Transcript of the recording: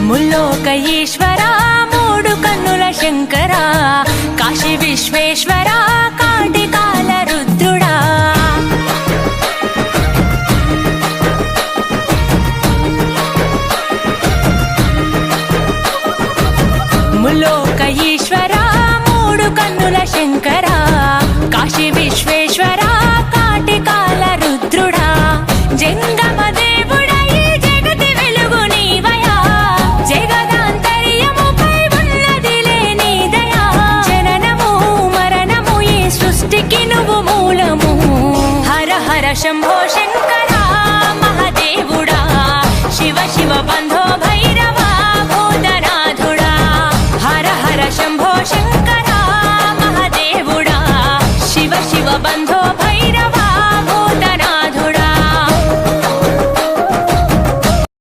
ముల్లోక ఈశ్వర మూడు కన్నుల శంకర కాశీ విశ్వేశ్వర కాటికాల రుద్రుడా ముల్లోక ఈశ్వర